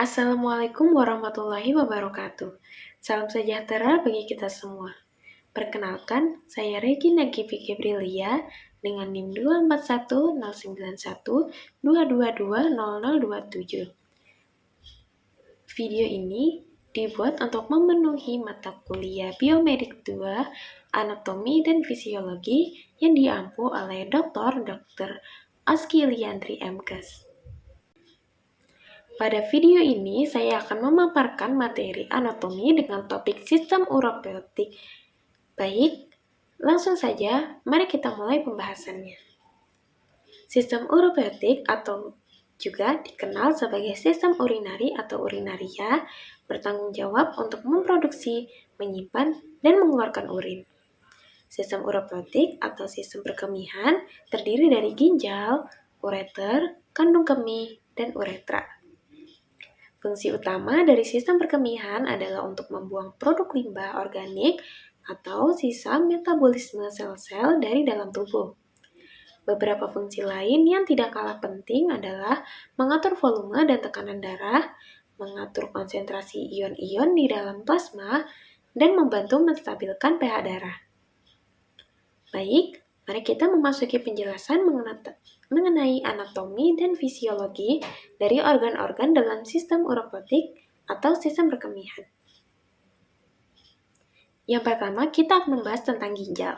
Assalamualaikum warahmatullahi wabarakatuh. Salam sejahtera bagi kita semua. Perkenalkan, saya Regina Givi Gebrilia dengan NIM 24109122220027. Video ini dibuat untuk memenuhi mata kuliah Biomedik 2, Anatomi dan Fisiologi yang diampu oleh Dr. Aski Liandri MKes. Pada video ini, saya akan memaparkan materi anatomi dengan topik sistem uropoetik. Baik, langsung saja, mari kita mulai pembahasannya. Sistem uropoetik atau juga dikenal sebagai sistem urinari atau urinaria, bertanggung jawab untuk memproduksi, menyimpan, dan mengeluarkan urin. Sistem uropoetik atau sistem perkemihan terdiri dari ginjal, ureter, kandung kemih, dan uretra. Fungsi utama dari sistem perkemihan adalah untuk membuang produk limbah organik atau sisa metabolisme sel-sel dari dalam tubuh. Beberapa fungsi lain yang tidak kalah penting adalah mengatur volume dan tekanan darah, mengatur konsentrasi ion-ion di dalam plasma, dan membantu menstabilkan pH darah. Baik, mari kita memasuki penjelasan mengenai anatomi dan fisiologi dari organ-organ dalam sistem uropoetik atau sistem perkemihan. Yang pertama, kita akan membahas tentang ginjal.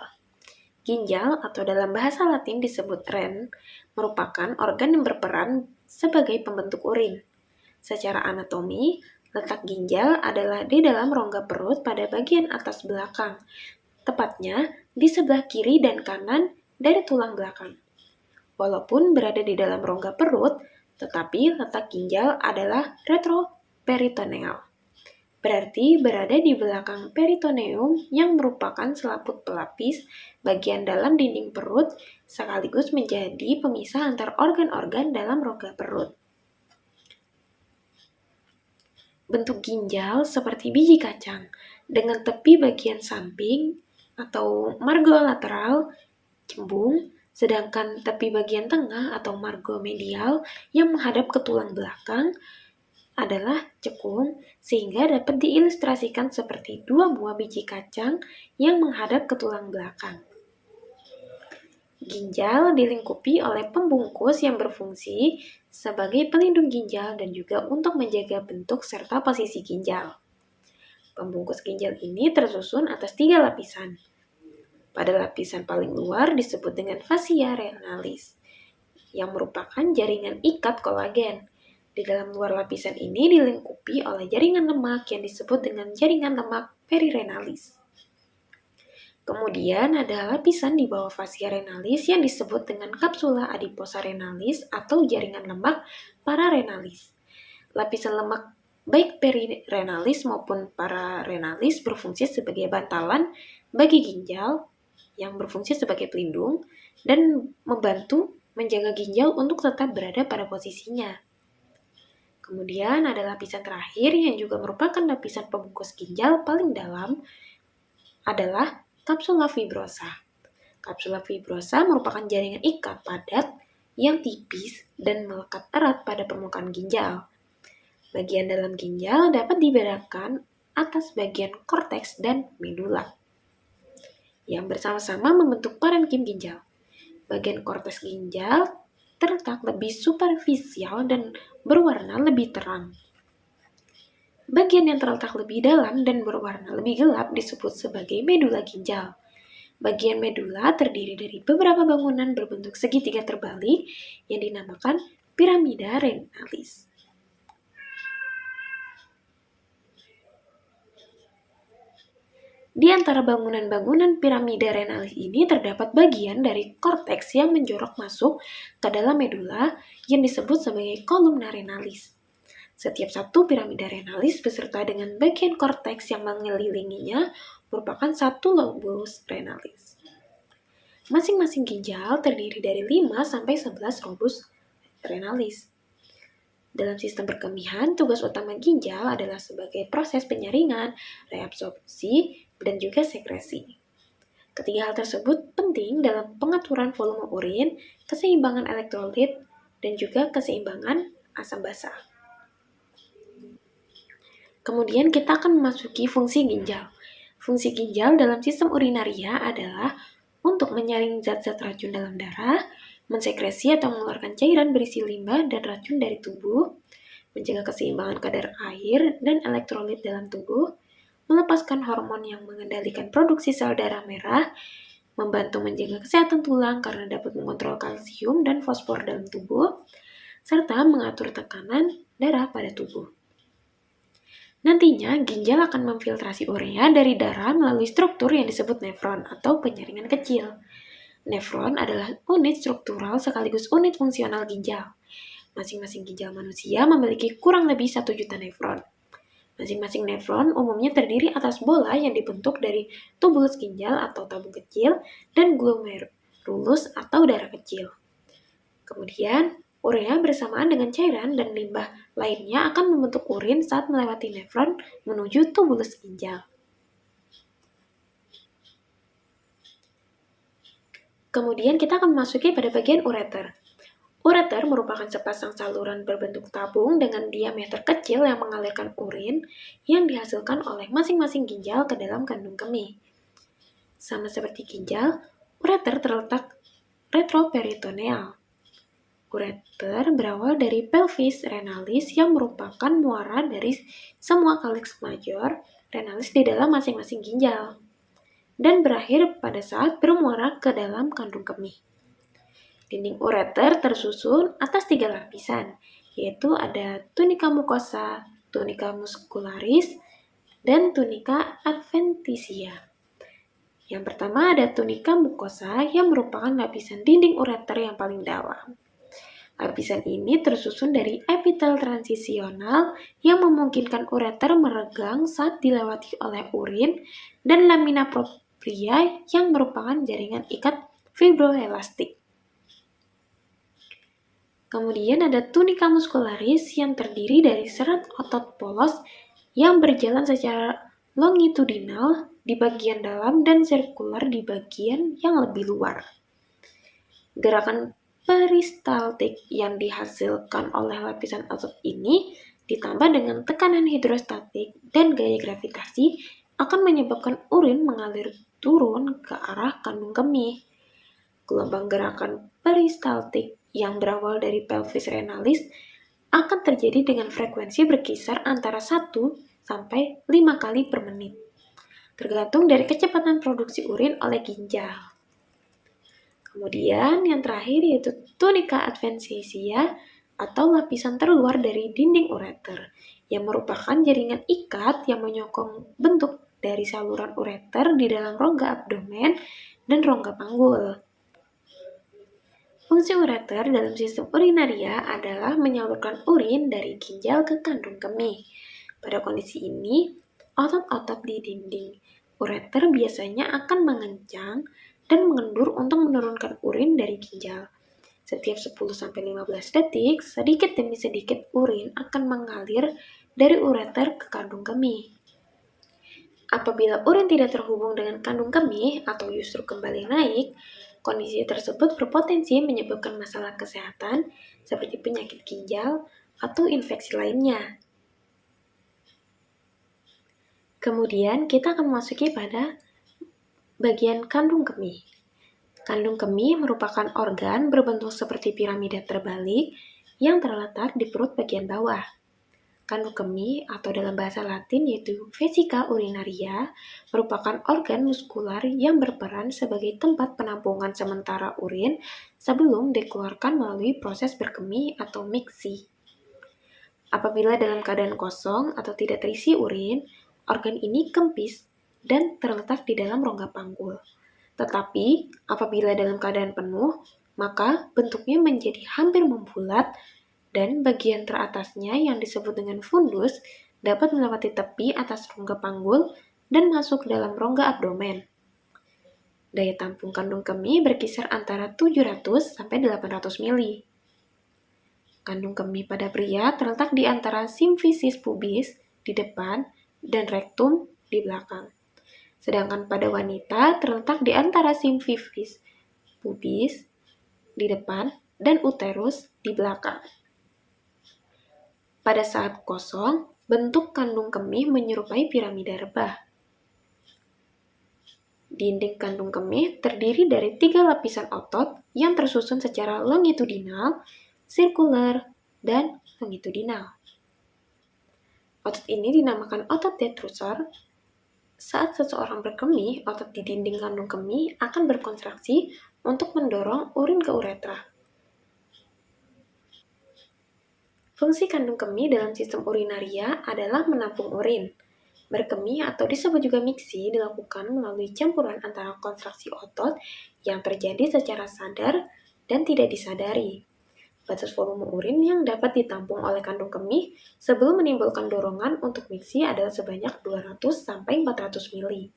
Ginjal atau dalam bahasa Latin disebut ren, merupakan organ yang berperan sebagai pembentuk urin. Secara anatomi, letak ginjal adalah di dalam rongga perut pada bagian atas belakang, tepatnya di sebelah kiri dan kanan dari tulang belakang. Walaupun berada di dalam rongga perut, tetapi letak ginjal adalah retroperitoneal. Berarti berada di belakang peritoneum yang merupakan selaput pelapis bagian dalam dinding perut sekaligus menjadi pemisah antar organ-organ dalam rongga perut. Bentuk ginjal seperti biji kacang dengan tepi bagian samping atau margo lateral cembung, sedangkan tepi bagian tengah atau margo medial yang menghadap ke tulang belakang adalah cekung, sehingga dapat diilustrasikan seperti dua buah biji kacang yang menghadap ke tulang belakang. Ginjal dilingkupi oleh pembungkus yang berfungsi sebagai pelindung ginjal dan juga untuk menjaga bentuk serta posisi ginjal. Pembungkus ginjal ini tersusun atas 3 lapisan. Pada lapisan paling luar disebut dengan fascia renalis, yang merupakan jaringan ikat kolagen. Di dalam luar lapisan ini dilingkupi oleh jaringan lemak yang disebut dengan jaringan lemak perirenalis. Kemudian ada lapisan di bawah fascia renalis yang disebut dengan kapsula adiposa renalis atau jaringan lemak pararenalis. Lapisan lemak baik perirenalis maupun pararenalis berfungsi sebagai bantalan bagi ginjal yang berfungsi sebagai pelindung dan membantu menjaga ginjal untuk tetap berada pada posisinya. Kemudian ada lapisan terakhir yang juga merupakan lapisan pembungkus ginjal paling dalam adalah kapsula fibrosa. Kapsula fibrosa merupakan jaringan ikat padat yang tipis dan melekat erat pada permukaan ginjal. Bagian dalam ginjal dapat dibedakan atas bagian korteks dan medula yang bersama-sama membentuk parenkim ginjal. Bagian korteks ginjal terletak lebih superficial dan berwarna lebih terang. Bagian yang terletak lebih dalam dan berwarna lebih gelap disebut sebagai medula ginjal. Bagian medula terdiri dari beberapa bangunan berbentuk segitiga terbalik yang dinamakan piramida renalis. Di antara bangunan-bangunan piramida renalis ini terdapat bagian dari korteks yang menjorok masuk ke dalam medula yang disebut sebagai kolumna renalis. Setiap satu piramida renalis beserta dengan bagian korteks yang mengelilinginya merupakan satu lobus renalis. Masing-masing ginjal terdiri dari 5-11 lobus renalis. Dalam sistem perkemihan, tugas utama ginjal adalah sebagai proses penyaringan, reabsorpsi, dan juga sekresi. Ketiga hal tersebut penting dalam pengaturan volume urin, keseimbangan elektrolit, dan juga keseimbangan asam basa. Kemudian kita akan memasuki fungsi ginjal. Fungsi ginjal dalam sistem urinaria adalah untuk menyaring zat-zat racun dalam darah, mensekresi atau mengeluarkan cairan berisi limbah dan racun dari tubuh, menjaga keseimbangan kadar air dan elektrolit dalam tubuh, melepaskan hormon yang mengendalikan produksi sel darah merah, membantu menjaga kesehatan tulang karena dapat mengontrol kalsium dan fosfor dalam tubuh, serta mengatur tekanan darah pada tubuh. Nantinya, ginjal akan memfiltrasi urea dari darah melalui struktur yang disebut nefron atau penyaringan kecil. Nefron adalah unit struktural sekaligus unit fungsional ginjal. Masing-masing ginjal manusia memiliki kurang lebih 1 juta nefron. Masing-masing nefron umumnya terdiri atas bola yang dibentuk dari tubulus ginjal atau tabung kecil dan glomerulus atau darah kecil. Kemudian, urea bersamaan dengan cairan dan limbah lainnya akan membentuk urin saat melewati nefron menuju tubulus ginjal. Kemudian kita akan memasuki pada bagian ureter. Ureter merupakan sepasang saluran berbentuk tabung dengan diameter kecil yang mengalirkan urin yang dihasilkan oleh masing-masing ginjal ke dalam kandung kemih. Sama seperti ginjal, ureter terletak retroperitoneal. Ureter berawal dari pelvis renalis yang merupakan muara dari semua kaliks major renalis di dalam masing-masing ginjal dan berakhir pada saat bermuara ke dalam kandung kemih. Dinding ureter tersusun atas 3 lapisan, yaitu ada tunica mucosa, tunica muscularis, dan tunica adventitia. Yang pertama ada tunica mucosa yang merupakan lapisan dinding ureter yang paling dalam. Lapisan ini tersusun dari epitel transisional yang memungkinkan ureter meregang saat dilewati oleh urin dan lamina propria yang merupakan jaringan ikat fibroelastik. Kemudian ada tunica muscularis yang terdiri dari serat otot polos yang berjalan secara longitudinal di bagian dalam dan sirkular di bagian yang lebih luar. Gerakan peristaltik yang dihasilkan oleh lapisan otot ini ditambah dengan tekanan hidrostatik dan gaya gravitasi akan menyebabkan urin mengalir turun ke arah kandung kemih. Gelombang gerakan peristaltik yang berawal dari pelvis renalis akan terjadi dengan frekuensi berkisar antara 1 sampai 5 kali per menit, tergantung dari kecepatan produksi urin oleh ginjal. Kemudian yang terakhir yaitu tunica adventitia atau lapisan terluar dari dinding ureter yang merupakan jaringan ikat yang menyokong bentuk dari saluran ureter di dalam rongga abdomen dan rongga panggul. Fungsi ureter dalam sistem urinaria adalah menyalurkan urin dari ginjal ke kandung kemih. Pada kondisi ini, otot-otot di dinding ureter biasanya akan mengencang dan mengendur untuk menurunkan urin dari ginjal. Setiap 10-15 detik, sedikit demi sedikit urin akan mengalir dari ureter ke kandung kemih. Apabila urin tidak terhubung dengan kandung kemih atau justru kembali naik, kondisi tersebut berpotensi menyebabkan masalah kesehatan seperti penyakit ginjal atau infeksi lainnya. Kemudian kita akan memasuki pada bagian kandung kemih. Kandung kemih merupakan organ berbentuk seperti piramida terbalik yang terletak di perut bagian bawah. Kandung kemih atau dalam bahasa Latin yaitu vesica urinaria merupakan organ muskular yang berperan sebagai tempat penampungan sementara urin sebelum dikeluarkan melalui proses berkemih atau miksi. Apabila dalam keadaan kosong atau tidak terisi urin, organ ini kempis dan terletak di dalam rongga panggul. Tetapi apabila dalam keadaan penuh, maka bentuknya menjadi hampir membulat dan bagian teratasnya yang disebut dengan fundus dapat melewati tepi atas rongga panggul dan masuk dalam rongga abdomen. Daya tampung kandung kemih berkisar antara 700 sampai 800 mili. Kandung kemih pada pria terletak di antara simfisis pubis di depan dan rektum di belakang. Sedangkan pada wanita terletak di antara simfisis pubis di depan dan uterus di belakang. Pada saat kosong, Bentuk kandung kemih menyerupai piramida rebah. Dinding kandung kemih terdiri dari 3 lapisan otot yang tersusun secara longitudinal, sirkular, dan longitudinal. Otot ini dinamakan otot detrusor. Saat seseorang berkemih, otot di dinding kandung kemih akan berkontraksi untuk mendorong urin ke uretra. Fungsi kandung kemih dalam sistem urinaria adalah menampung urin. Berkemih atau disebut juga miksi dilakukan melalui campuran antara kontraksi otot yang terjadi secara sadar dan tidak disadari. Batas volume urin yang dapat ditampung oleh kandung kemih sebelum menimbulkan dorongan untuk miksi adalah sebanyak 200-400 mili.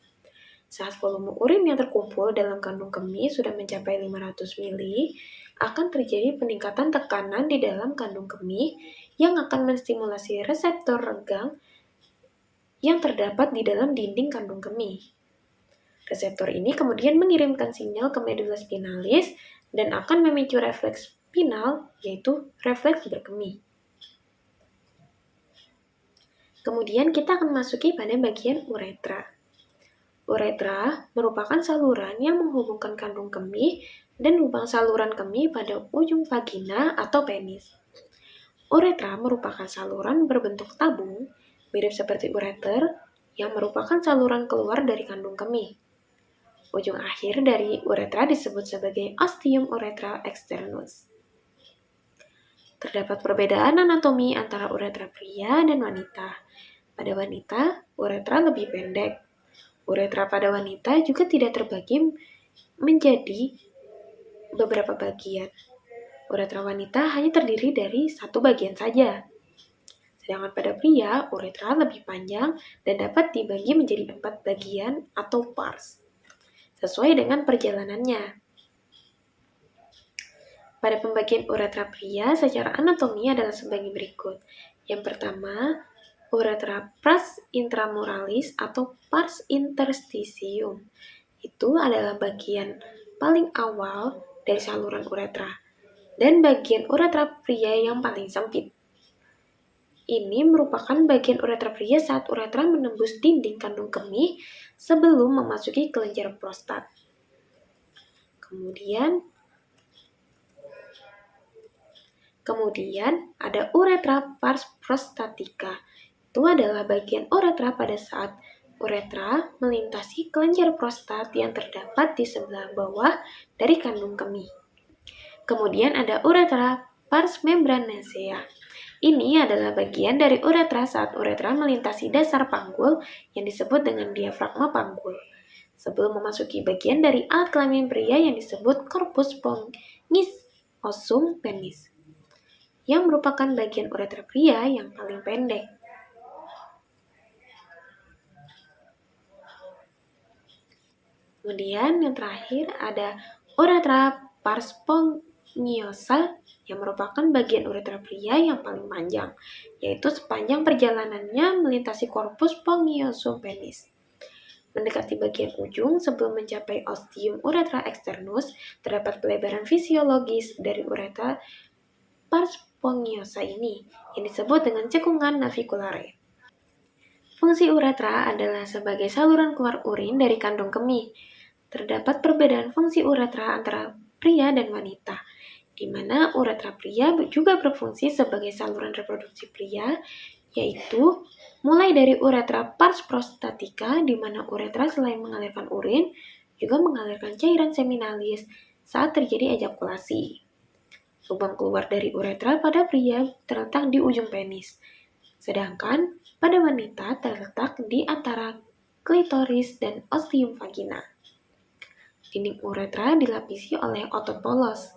Saat volume urin yang terkumpul dalam kandung kemih sudah mencapai 500 mili, akan terjadi peningkatan tekanan di dalam kandung kemih yang akan menstimulasi reseptor renggang yang terdapat di dalam dinding kandung kemih. Reseptor ini kemudian mengirimkan sinyal ke medula spinalis dan akan memicu refleks spinal, yaitu refleks berkemih. Kemudian kita akan masuki pada bagian uretra. Uretra merupakan saluran yang menghubungkan kandung kemih dan lubang saluran kemih pada ujung vagina atau penis. Uretra merupakan saluran berbentuk tabung, mirip seperti ureter, yang merupakan saluran keluar dari kandung kemih. Ujung akhir dari uretra disebut sebagai ostium urethra externus. Terdapat perbedaan anatomi antara uretra pria dan wanita. Pada wanita, uretra lebih pendek. Uretra pada wanita juga tidak terbagi menjadi beberapa bagian. Uretra wanita hanya terdiri dari satu bagian saja. Sedangkan pada pria, uretra lebih panjang dan dapat dibagi menjadi 4 bagian atau pars, sesuai dengan perjalanannya. Pada pembagian uretra pria secara anatomi adalah sebagai berikut. Yang pertama, uretra pars intramuralis atau pars interstitium. Itu adalah bagian paling awal dari saluran uretra dan bagian uretra pria yang paling sempit. Ini merupakan bagian uretra pria saat uretra menembus dinding kandung kemih sebelum memasuki kelenjar prostat. Kemudian ada uretra pars prostatica. Itu adalah bagian uretra pada saat uretra melintasi kelenjar prostat yang terdapat di sebelah bawah dari kandung kemih. Kemudian ada uretra pars membranacea. Ini adalah bagian dari uretra saat uretra melintasi dasar panggul yang disebut dengan diafragma panggul, sebelum memasuki bagian dari alat kelamin pria yang disebut corpus spongiosum penis, yang merupakan bagian uretra pria yang paling pendek. Kemudian yang terakhir ada uretra pars spongiosa yang merupakan bagian uretra pria yang paling panjang, yaitu sepanjang perjalanannya melintasi corpus spongiosum penis. Mendekati bagian ujung sebelum mencapai ostium urethra externus, terdapat pelebaran fisiologis dari uretra pars spongiosa ini, yang disebut dengan cekungan naviculare. Fungsi uretra adalah sebagai saluran keluar urin dari kandung kemih. Terdapat perbedaan fungsi uretra antara pria dan wanita, di mana uretra pria juga berfungsi sebagai saluran reproduksi pria, yaitu mulai dari uretra pars prostatica, di mana uretra selain mengalirkan urin, juga mengalirkan cairan seminalis saat terjadi ejakulasi. Lubang keluar dari uretra pada pria terletak di ujung penis, sedangkan pada wanita terletak di antara klitoris dan ostium vagina. Dinding uretra dilapisi oleh otot polos.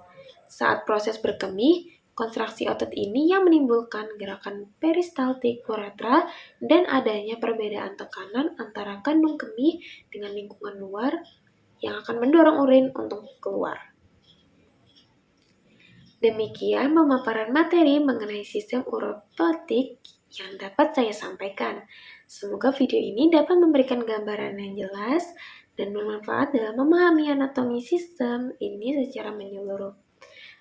Saat proses berkemih, kontraksi otot ini yang menimbulkan gerakan peristaltik uretra dan adanya perbedaan tekanan antara kandung kemih dengan lingkungan luar yang akan mendorong urin untuk keluar. Demikian pemaparan materi mengenai sistem uretrotik yang dapat saya sampaikan. Semoga video ini dapat memberikan gambaran yang jelas dan bermanfaat dalam memahami anatomi sistem ini secara menyeluruh.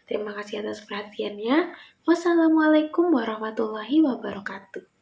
Terima kasih atas perhatiannya. Wassalamualaikum warahmatullahi wabarakatuh.